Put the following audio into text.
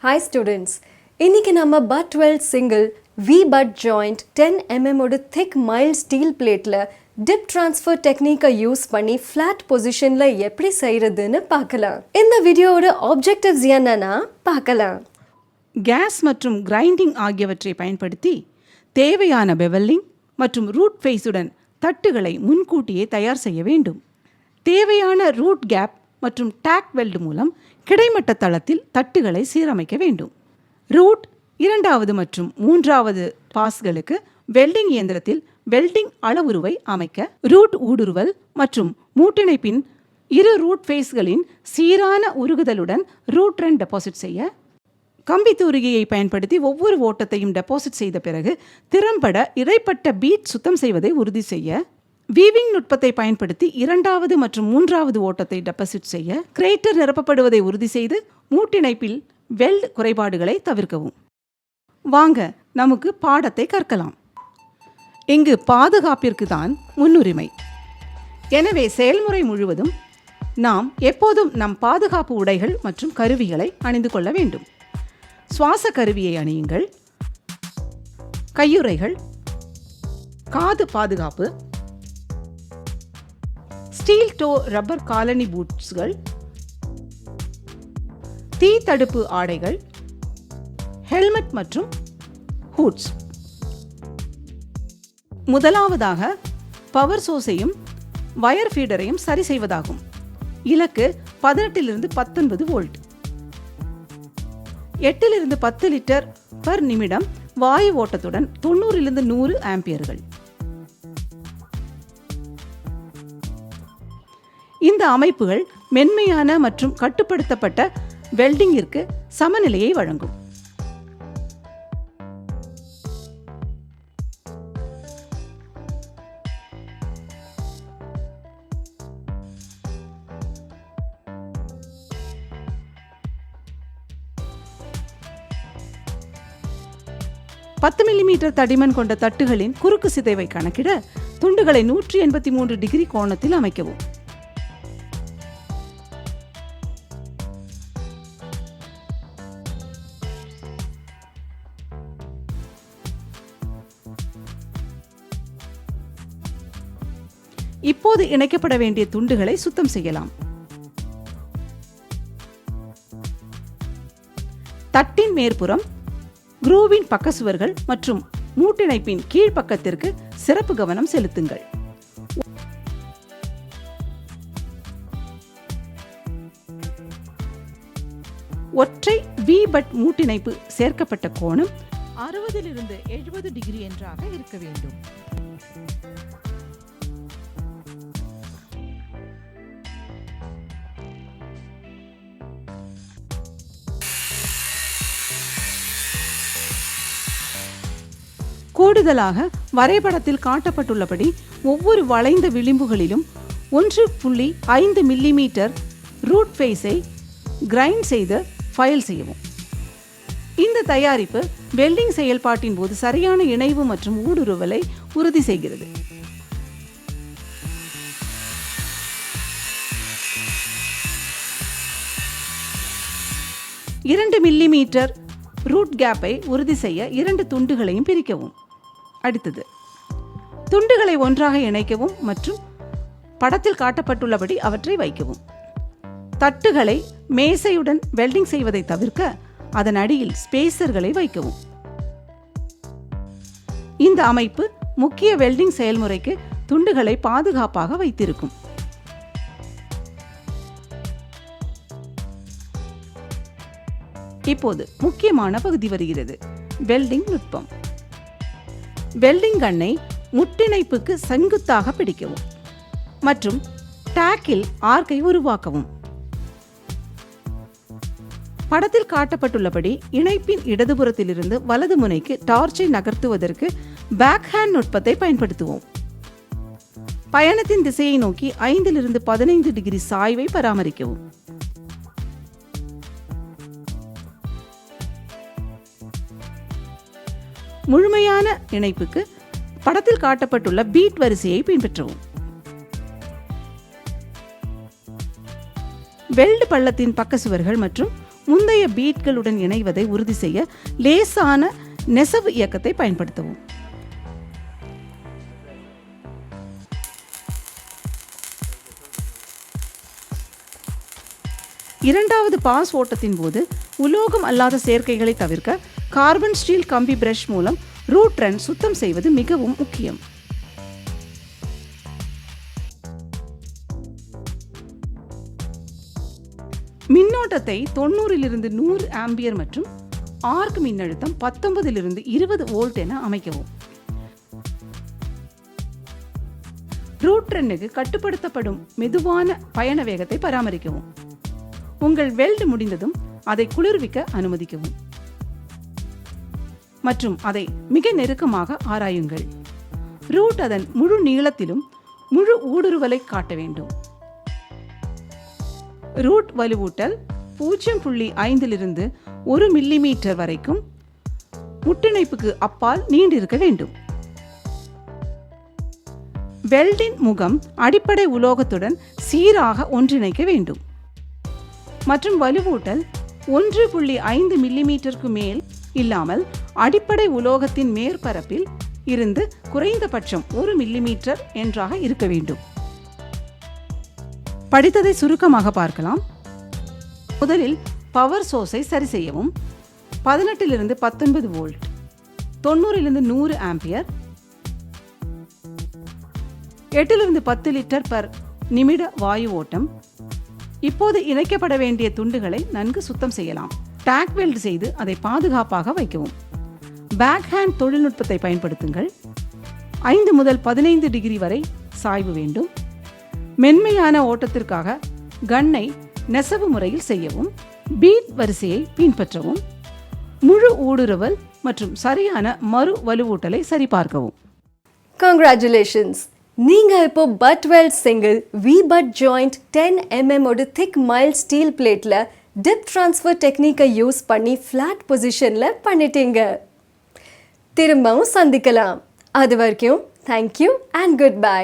Hi students, இன்னைக்கு நம்ம butt weld single V-butt joint 10 mm ஓட thick mild steel plateல dip transfer technique use பண்ணி flat positionல எப்படி செய்யறதுன்னு பார்க்கலாம். இந்த வீடியோவோட objectives என்னன்னா பார்க்கலாம். கேஸ் மற்றும் கிரைண்டிங் ஆகியவற்றை பயன்படுத்தி தேவையான பெவலிங் மற்றும் ரூட் ஃபேஸுடன் தட்டுகளை முன்கூட்டியே தயார் செய்ய வேண்டும். தேவையான ரூட் கேப் மற்றும் டேக் வெல்டு மூலம் கிடைமட்ட தளத்தில் தட்டுகளை சீரமைக்க வேண்டும். ரூட் 2வது மற்றும் 3வது பாஸ்களுக்கு வெல்டிங் இயந்திரத்தில் வெல்டிங் அளவுருவை அமைக்க ரூட் ஊடுருவல் மற்றும் மூட்டிணைப்பின் இரு ரூட் ஃபேஸ்களின் சீரான உருகுதலுடன் ரூட் ரன் டெபாசிட் செய்ய, கம்பி தூரிகையை பயன்படுத்தி ஒவ்வொரு ஓட்டத்தையும் டெபாசிட் செய்த பிறகு திறம்பட இடைப்பட்ட பீட் சுத்தம் செய்வதை உறுதி செய்ய, வீவிங் நுட்பத்தை பயன்படுத்தி 2வது மற்றும் 3வது ஓட்டத்தை டெபாசிட் செய்ய, கிரேட்டர் நிரப்பப்படுவதை உறுதி செய்து மூட்டிணைப்பில் வெல்ட் குறைபாடுகளை தவிர்க்கவும். வாங்க நமக்கு பாடத்தை கற்கலாம். இங்கு பாதுகாப்பிற்கு தான் முன்னுரிமை. எனவே செயல்முறை முழுவதும் நாம் எப்போதும் நம் பாதுகாப்பு உடைகள் மற்றும் கருவிகளை அணிந்து கொள்ள வேண்டும். சுவாச கருவியை அணியுங்கள், கையுறைகள், காது பாதுகாப்பு, ஸ்டீல் டோ ரப்பர் காலனி பூட்ஸ்கள், தீ தடுப்பு ஆடைகள், ஹெல்மெட் மற்றும் ஹூட்ஸ். முதலாவதாக பவர் சோர்ஸையும் வயர் ஃபீடரையும் சரி செய்வதாகும். இலக்கு 18 to 19 volt. 8 to 10 litre per நிமிடம் வாயு ஓட்டத்துடன் 90 to 100 ஆம்பியர்கள். இந்த அமைப்புகள் மென்மையான மற்றும் கட்டுப்படுத்தப்பட்ட வெல்டிங்கிற்கு சமநிலையை வழங்கும். பத்து மில்லிமீட்டர் தடிமன் கொண்ட தட்டுகளின் குறுக்கு சிதைவை கணக்கிட துண்டுகளை 183 டிகிரி கோணத்தில் அமைக்கவும். இப்போது இணைக்கப்பட வேண்டிய துண்டுகளை சுத்தம் செய்யலாம். தட்டின் மேற்புறம், குரூவின் பக்கசுவர்கள் மற்றும் மூட்டிணைப்பின் கீழ்ப்பக்கத்திற்கு சிறப்பு கவனம் செலுத்துங்கள். ஒற்றை V-butt மூட்டிணைப்பு சேர்க்கப்பட்ட கோணம் 60 to 70 டிகிரி என்றாக இருக்க வேண்டும். கூடுதலாக வரைபடத்தில் காட்டப்பட்டுள்ளபடி ஒவ்வொரு வளைந்த விளிம்புகளிலும் 1.5 மில்லிமீட்டர் ரூட் ஃபேஸை கிரைண்ட் செய்து ஃபைல் செய்யவும். இந்த தயாரிப்பு வெல்டிங் செயல்பாட்டின் போது சரியான இணைவு மற்றும் ஊடுருவலை உறுதி செய்கிறது. இரண்டு மில்லிமீட்டர் ரூட் கேப்பை உறுதி செய்ய 2 துண்டுகளையும் பிரிக்கவும். அடுத்தது துண்டுகளை ஒன்றாக இணைக்கவும் மற்றும் படத்தில் காட்டப்பட்டுள்ளபடி அவற்றை வைக்கவும். தட்டுகளை மேசையுடன் வெல்டிங் செய்வதை தவிர்க்க அதன் அடியில் ஸ்பேசர்களை வைக்கவும். இந்த அமைப்பு முக்கிய வெல்டிங் செயல்முறைக்கு துண்டுகளை பாதுகாப்பாக வைத்திருக்கும். இப்போது முக்கியமான பகுதி வருகிறது, வெல்டிங் நுட்பம். வெல்டிங் கண்ணை முட்டிணைப்புக்கு செங்குத்தாக பிடிக்கவும் மற்றும் டேக்கில் ஆர்க்கை உருவாக்கவும். படத்தில் காட்டப்பட்டுள்ளபடி இணைப்பின் இடதுபுறத்திலிருந்து வலது முனைக்கு டார்ச்சை நகர்த்துவதற்கு பேக்ஹேண்ட் நுட்பத்தை பயன்படுத்துவோம். பயணத்தின் திசையை நோக்கி 5 to 15 டிகிரி சாய்வை பராமரிக்கவும். முழுமையான இணைப்புக்கு படத்தில் காட்டப்பட்டுள்ள பீட் வரிசையை பின்பற்றவும். வெல்டு பள்ளத்தின் பக்க சுவர்கள் மற்றும் முந்தைய பீட்களுடன் இணைவதை உறுதி செய்ய லேசான நெசவு இயக்கத்தை பயன்படுத்தவும். இரண்டாவது பாஸ் ஓட்டத்தின் போது உலோகம் அல்லாத சேர்க்கைகளை தவிர்க்க கார்பன் ஸ்டீல் கம்பி பிரஷ் மூலம் ரூட் ரன் சுத்தம் செய்வது மிகவும் முக்கியம். மின்னோட்டத்தை 90 to 100 ஆம்பியர் மற்றும் ஆர்க் மின்னழுத்தம் 19 to 20 வோல்ட் என அமைக்கவும். ரூட் ரன்னுக்கு கட்டுப்படுத்தப்படும் மெதுவான பயண வேகத்தை பராமரிக்கவும். உங்கள் வெல்ட் முடிந்ததும் அதை குளிர்விக்க அனுமதிக்கவும் மற்றும் அதை மிக நெருக்கமாக ஆராயுங்கள். ரூட் அதன் முழு நீளத்திலும் முழு ஊடுருவலை காட்ட வேண்டும். ரூட் வலுவூட்டல் 0.5 to 1 மில்லிமீட்டர் வரைக்கும் முட்டிணைப்புக்கு அப்பால் நீண்டிருக்க வேண்டும். வெல்டின் முகம் அடிப்படை உலோகத்துடன் சீராக ஒன்றிணைக்க வேண்டும் மற்றும் வலுவூட்டல் 1.5 மில்லிமீட்டருக்கு மேல் இல்லாமல் அடிப்படை உலோகத்தின் மேற்பரப்பில் இருந்து குறைந்தபட்சம் 1 மில்லிமீட்டர் என்றாக இருக்க வேண்டும். படித்ததை சுருக்கமாக பார்க்கலாம். முதலில் பவர் சோர்ஸை சரி செய்யவும். 18 to 19 volt, 90 to 100 ampere, 8 to 10 litre per நிமிட வாயு ஓட்டம். இப்போது இணைக்கப்பட வேண்டிய துண்டுகளை நன்கு சுத்தம் செய்யலாம். டாக் வெல்ட் செய்து அதை பாதுகாப்பாக வைக்கவும். பேக் ஹேண்ட் தொழில்நுட்பத்தை பயன்படுத்துங்கள். 5 முதல் 15 டிகிரி வரை சாய்வு வேண்டும். மென்மையான ஓட்டத்திற்காக கன்னை நெசவு முறையில் செய்யவும். பீட் வரிசையை பின்பற்றவும். முழு ஊடுருவல் மற்றும் சரியான மறு வலுவூட்டலை சரிபார்க்கவும். கங்க்ராச்சுலேஷன்ஸ்! நீங்க இப்போ butt weld single V butt joint 10 mm ஓட திக் மைல்ட் ஸ்டீல் பிளேட்ல டிப் ட்ரான்ஸ்ஃபர் டெக்னிக்கை யூஸ் பண்ணி ஃப்ளாட் பொசிஷன்ல பண்ணிட்டீங்க. திரும்பவும் சந்திக்கலாம். அது வரைக்கும் தேங்க்யூ அண்ட் குட் பை.